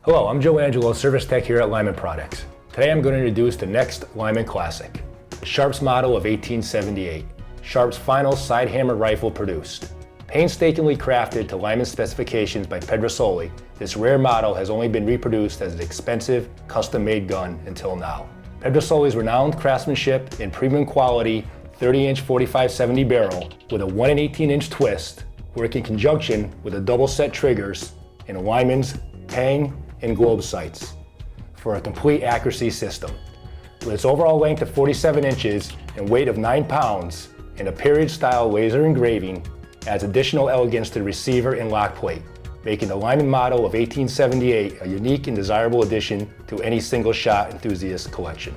Hello, I'm Joe Angelo, Service Tech here at Lyman Products. Today I'm going to introduce the next Lyman Classic, the Sharps model of 1878, Sharps' final side hammer rifle produced. Painstakingly crafted to Lyman specifications by Pedersoli, this rare model has only been reproduced as an expensive, custom-made gun until now. Pedersoli's renowned craftsmanship and premium quality 30-inch 45-70 barrel with a 1 18-inch twist work in conjunction with the double set triggers and Lyman's Tang and Globe sights for a complete accuracy system. With its overall length of 47 inches and weight of 9 pounds and a period-style laser engraving adds additional elegance to the receiver and lock plate, making the Lyman model of 1878 a unique and desirable addition to any single-shot enthusiast collection.